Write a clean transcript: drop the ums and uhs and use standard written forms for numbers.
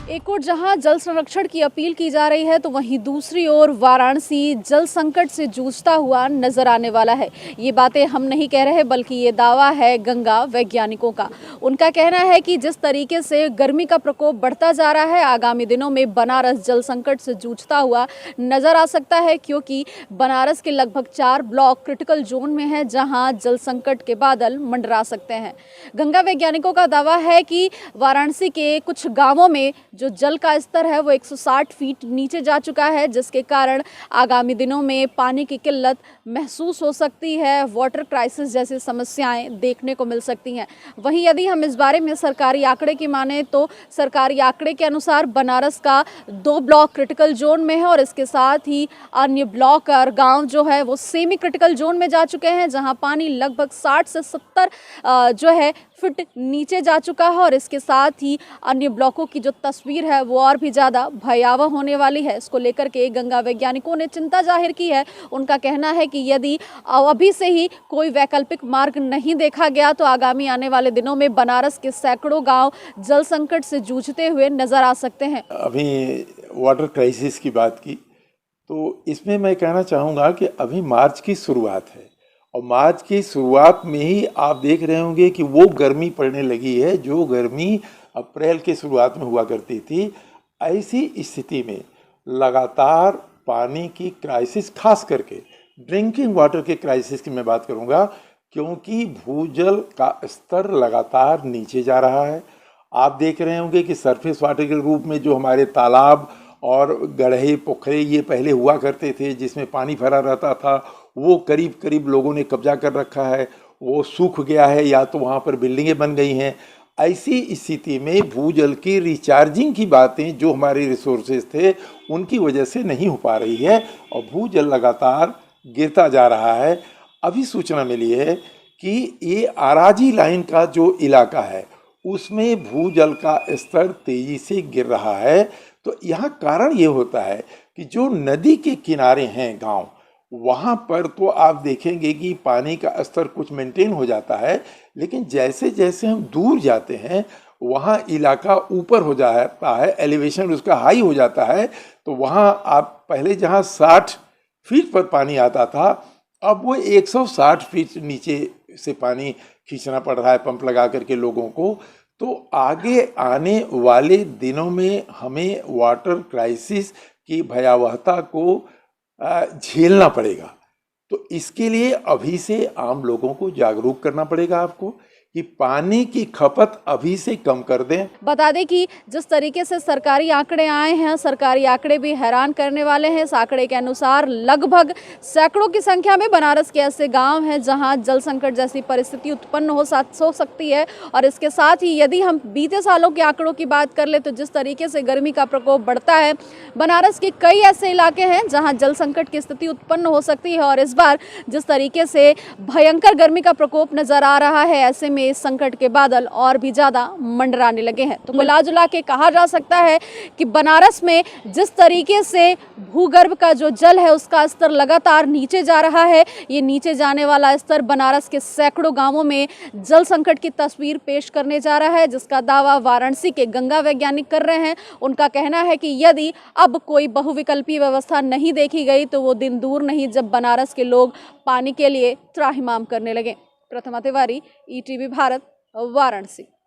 एक ओर जहां जल संरक्षण की अपील की जा रही है तो वहीं दूसरी ओर वाराणसी जल संकट से जूझता हुआ नजर आने वाला है। ये बातें हम नहीं कह रहे बल्कि ये दावा है गंगा वैज्ञानिकों का। उनका कहना है कि जिस तरीके से गर्मी का प्रकोप बढ़ता जा रहा है, आगामी दिनों में बनारस जल संकट से जूझता हुआ नजर आ सकता है, क्योंकि बनारस के लगभग 4 ब्लॉक क्रिटिकल जोन में है जहां जल संकट के बादल मंडरा सकते हैं। गंगा वैज्ञानिकों का दावा है कि वाराणसी के कुछ गांवों में जो जल का स्तर है वो 160 फीट नीचे जा चुका है, जिसके कारण आगामी दिनों में पानी की किल्लत महसूस हो सकती है। वाटर क्राइसिस जैसी समस्याएं देखने को मिल सकती हैं। वहीं यदि हम इस बारे में सरकारी आंकड़े की माने तो सरकारी आंकड़े के अनुसार बनारस का 2 ब्लॉक क्रिटिकल जोन में है और इसके साथ ही अन्य ब्लॉक और गांव जो है वो सेमी क्रिटिकल जोन में जा चुके हैं, जहां पानी लगभग 60 से 70 जो है फुट नीचे जा चुका है। और इसके साथ ही अन्य ब्लॉकों की जो तस्वीर है वो और भी ज़्यादा भयावह होने वाली है। इसको लेकर के गंगा वैज्ञानिकों ने चिंता जाहिर की है। उनका कहना है कि यदि अभी से ही कोई वैकल्पिक मार्ग नहीं देखा गया तो आगामी आने वाले दिनों में बनारस के सैकड़ों गांव जल संकट से जूझते हुए नजर आ सकते हैं। अभी वाटर क्राइसिस की बात की तो इसमें मैं कहना चाहूँगा कि अभी मार्च की शुरुआत है और मार्च की शुरुआत में ही आप देख रहे होंगे कि वो गर्मी पड़ने लगी है जो गर्मी अप्रैल के शुरुआत में हुआ करती थी। ऐसी स्थिति में लगातार पानी की क्राइसिस, खास करके ड्रिंकिंग वाटर के क्राइसिस की मैं बात करूंगा, क्योंकि भूजल का स्तर लगातार नीचे जा रहा है। आप देख रहे होंगे कि सरफेस वाटर के रूप में जो हमारे तालाब और गड्ढे पोखरे ये पहले हुआ करते थे जिसमें पानी भरा रहता था, वो करीब करीब लोगों ने कब्जा कर रखा है, वो सूख गया है या तो वहाँ पर बिल्डिंगें बन गई हैं। ऐसी स्थिति में भूजल की रिचार्जिंग की बातें जो हमारे रिसोर्सेज थे उनकी वजह से नहीं हो पा रही है और भूजल लगातार गिरता जा रहा है। अभी सूचना मिली है कि ये आराजी लाइन का जो इलाका है उसमें भूजल का स्तर तेजी से गिर रहा है। तो यहाँ कारण ये होता है कि जो नदी के किनारे हैं गांव, वहाँ पर तो आप देखेंगे कि पानी का स्तर कुछ मेंटेन हो जाता है, लेकिन जैसे जैसे हम दूर जाते हैं वहाँ इलाका ऊपर हो जाता है, एलिवेशन उसका हाई हो जाता है। तो वहाँ आप पहले जहाँ 60 फीट पर पानी आता था, अब वो 160 फीट नीचे से पानी खींचना पड़ रहा है पंप लगा करके लोगों को। तो आगे आने वाले दिनों में हमें वाटर क्राइसिस की भयावहता को झेलना पड़ेगा। तो इसके लिए अभी से आम लोगों को जागरूक करना पड़ेगा आपको कि पानी की खपत अभी से कम कर दें। बता दें कि जिस तरीके से सरकारी आंकड़े आए हैं, सरकारी आंकड़े भी हैरान करने वाले हैं। इस आंकड़े के अनुसार लगभग सैकड़ों की संख्या में बनारस के ऐसे गांव हैं जहां जल संकट जैसी परिस्थिति उत्पन्न हो सकती है। और इसके साथ ही यदि हम बीते सालों के आंकड़ों की बात कर ले तो जिस तरीके से गर्मी का प्रकोप बढ़ता है, बनारस के कई ऐसे इलाके हैं जहाँ जल संकट की स्थिति उत्पन्न हो सकती है। और इस बार जिस तरीके से भयंकर गर्मी का प्रकोप नजर आ रहा है, ऐसे में इस संकट के बादल और भी ज्यादा मंडराने लगे हैं। तो मिला जुला के कहा जा सकता है कि बनारस में जिस तरीके से भूगर्भ का जो जल है उसका स्तर लगातार नीचे जा रहा है, ये नीचे जाने वाला स्तर बनारस के सैकड़ों गांवों में जल संकट की तस्वीर पेश करने जा रहा है, जिसका दावा वाराणसी के गंगा वैज्ञानिक कर रहे हैं। उनका कहना है कि यदि अब कोई बहुविकल्पीय व्यवस्था नहीं देखी गई तो वो दिन दूर नहीं जब बनारस के लोग पानी के लिए त्राहिमाम करने लगे। प्रथमा तिवारी, ईटीवी भारत, वाराणसी।